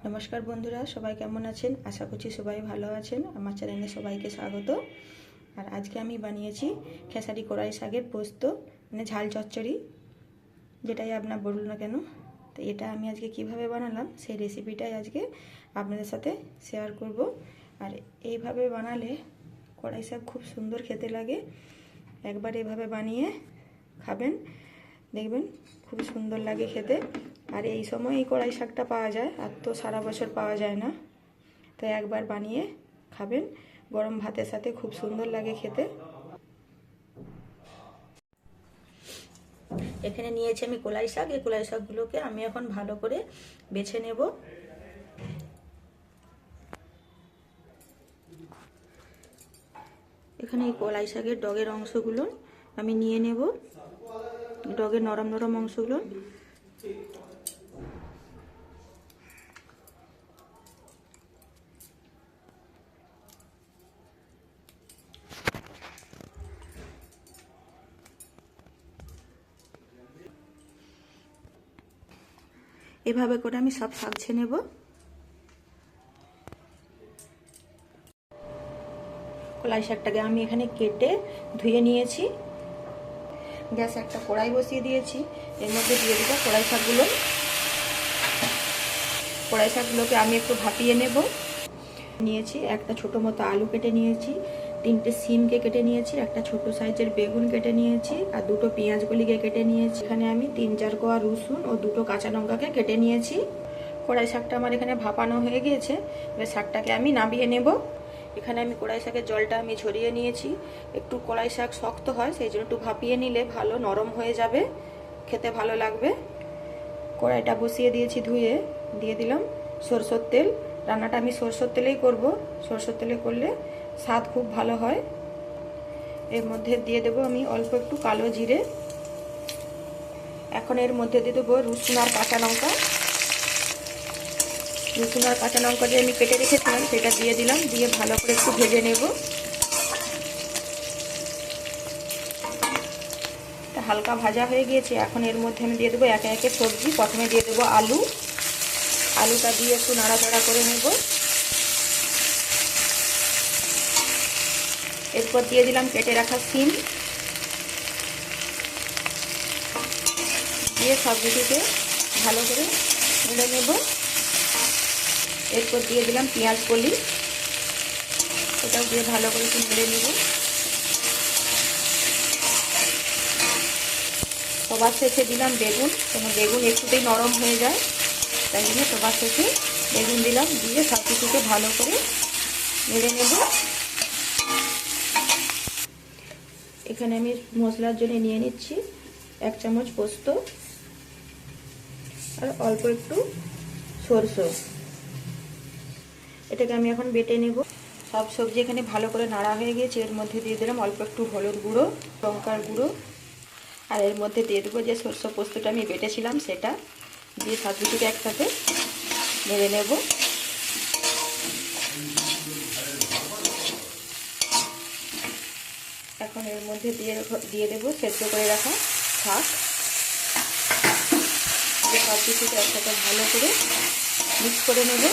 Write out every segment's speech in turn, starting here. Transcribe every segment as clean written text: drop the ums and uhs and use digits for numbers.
নমস্কার বন্ধুরা, সবাই কেমন আছেন? আশা করছি সবাই ভালো আছেন। আমার চ্যানেলে সবাইকে স্বাগত। আর আজকে আমি বানিয়েছি খেসারি কড়াই শাকের পোস্ত, মানে ঝাল চচ্চড়ি, যেটাই আপনার বলুন না কেন। তো এটা আমি আজকে কিভাবে বানালাম সেই রেসিপিটাই আজকে আপনাদের সাথে শেয়ার করব। আর এইভাবে বানালে কড়াই শাক খুব সুন্দর খেতে লাগে। একবার এভাবে বানিয়ে খাবেন, দেখবেন খুব সুন্দর লাগে খেতে। আর এই সময় এই কড়াই শাকটা পাওয়া যায়, আর তো সারা বছর পাওয়া যায় না। তো একবার বানিয়ে খাবেন, গরম ভাতের সাথে খুব সুন্দর লাগে খেতে। এখানে নিয়েছি আমি কলাই শাক। এই কলাই শাকগুলোকে আমি এখন ভালো করে বেছে নেব। এখানে এই কলাই শাকের ডগের অংশগুলো আমি নিয়ে নেব, ডগের নরম নরম অংশগুলো। এভাবে করে আমি সব শাকছে নেব। কলাই শাকটাকে আমি এখানে কেটে ধুয়ে নিয়েছি। গ্যাসে একটা কড়াই বসিয়ে দিয়েছি, এর মধ্যে দিয়ে দেবো কলাই শাকগুলো। কলাই শাকগুলোকে আমি একটু ভাপিয়ে নেব। নিয়েছি একটা ছোট মতো আলু কেটে নিয়েছি, 3টে সিমকে কেটে নিয়েছি, একটা ছোট সাইজের বেগুন কেটে নিয়েছি, আর 2টো পেঁয়াজগুলিকে কেটে নিয়েছি। এখানে আমি 3-4 কোয়া রসুন ও 2টো কাঁচা লঙ্কাকে কেটে নিয়েছি। কড়াই শাকটা আমার এখানে ভাপানো হয়ে গিয়েছে। এবার শাকটাকে আমি নামিয়ে নেব। এখানে আমি কড়াই শাকের জলটা আমি ঝরিয়ে নিয়েছি। একটু কড়াই শাক শক্ত হয়, সেই জন্য একটু ভাপিয়ে নিলে ভালো নরম হয়ে যাবে, খেতে ভালো লাগবে। কড়াইটা বসিয়ে দিয়েছি ধুয়ে, দিয়ে দিলাম সরষের তেল। রান্নাটা আমি সরষের তেলেই করব, সরষের তেলে করলে স্বাদ খুব ভালো হয়। এর মধ্যে দিয়ে দেবো আমি অল্প একটু কালো জিরে। এখন এর মধ্যে দিয়ে দেবো রসুন আর কাঁচা লঙ্কা। রসুন আর কাঁচা লঙ্কা যে আমি কেটে রেখেছিলাম সেটা দিয়ে দিলাম, দিয়ে ভালো করে একটু ভেজে নেব। হালকা ভাজা হয়ে গিয়েছে। এখন এর মধ্যে আমি দিয়ে দেবো একে একে সবজি। প্রথমে দিয়ে দেবো আলু। আলুটা দিয়ে একটু নাড়াচাড়া করে নেব। এরপর দিয়ে দিলাম কেটে রাখা সিম, দিয়ে সব কিছুকে ভালো করে নেড়ে নেব। এরপর দিয়ে দিলাম পেঁয়াজ কলি, এটাও দিয়ে ভালো করে একটু নেড়ে নেব। সবার শেষে দিলাম বেগুন, কেন বেগুন একটুতেই নরম হয়ে যায়, তাই জন্য সবার শেষে বেগুন দিলাম। দিয়ে সব কিছুকে ভালো করে নেড়ে নেব। এখানে আমি মশলার জন্য নিয়ে নিচ্ছি 1 চামচ পোস্ত আর অল্প একটু সরষে। এটাকে আমি এখন বেটে নেব। সব সবজি এখানে ভালো করে নাড়া হয়ে গিয়েছে। এর মধ্যে দিয়ে দিলাম অল্প একটু হলুদ গুঁড়ো, লঙ্কার গুঁড়ো, আর এর মধ্যে দিয়ে দেবো যে সরষে পোস্তটা আমি বেটেছিলাম সেটা, দিয়ে সব কিছুকে একসাথে নেড়ে নেব। এখন এর মধ্যে দিয়ে দেবো সেদ্ধ করে রাখা শাক। সব কিছুকে একসাথে ভালো করে মিক্স করে নেব।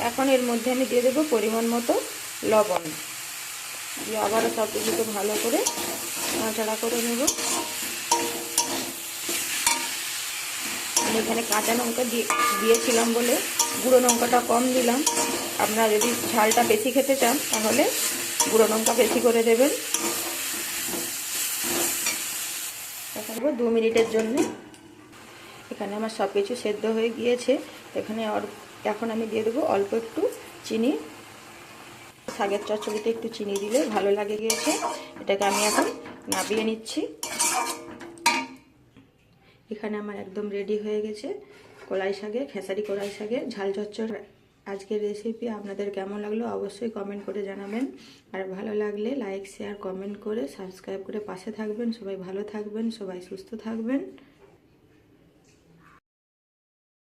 এখন এর মধ্যে আমি দিয়ে দেবো পরিমাণ মতো লবণ, দিয়ে আবারও সব কিছুকে ভালো করে নাড়াচাড়া করে নেব। আমি এখানে কাঁচা লঙ্কা দিয়েছিলাম বলে গুঁড়ো লঙ্কাটা কম দিলাম। আপনারা যদি ঝালটা বেশি খেতে চান তাহলে গুঁড়ো লঙ্কা বেশি করে দেবেন। এখন 2 মিনিটের জন্য। এখানে আমার সব কিছু সেদ্ধ হয়ে গিয়েছে। এখন আমি দিয়ে দেবো অল্প একটু চিনি। শাকের চচ্চড়িতে একটু চিনি দিলে ভালো লাগে গিয়েছে। এটাকে আমি এখন নামিয়ে নিচ্ছি। এখানে আমার একদম রেডি হয়ে গেছে কলাই শাকের, খেসারি কলাই শাকের ঝাল চচ্চড়ি। আজকের রেসিপি আপনাদের কেমন লাগলো অবশ্যই কমেন্ট করে জানাবেন। আর ভালো লাগলে লাইক, শেয়ার, কমেন্ট করে সাবস্ক্রাইব করে পাশে থাকবেন। সবাই ভালো থাকবেন, সবাই সুস্থ থাকবেন।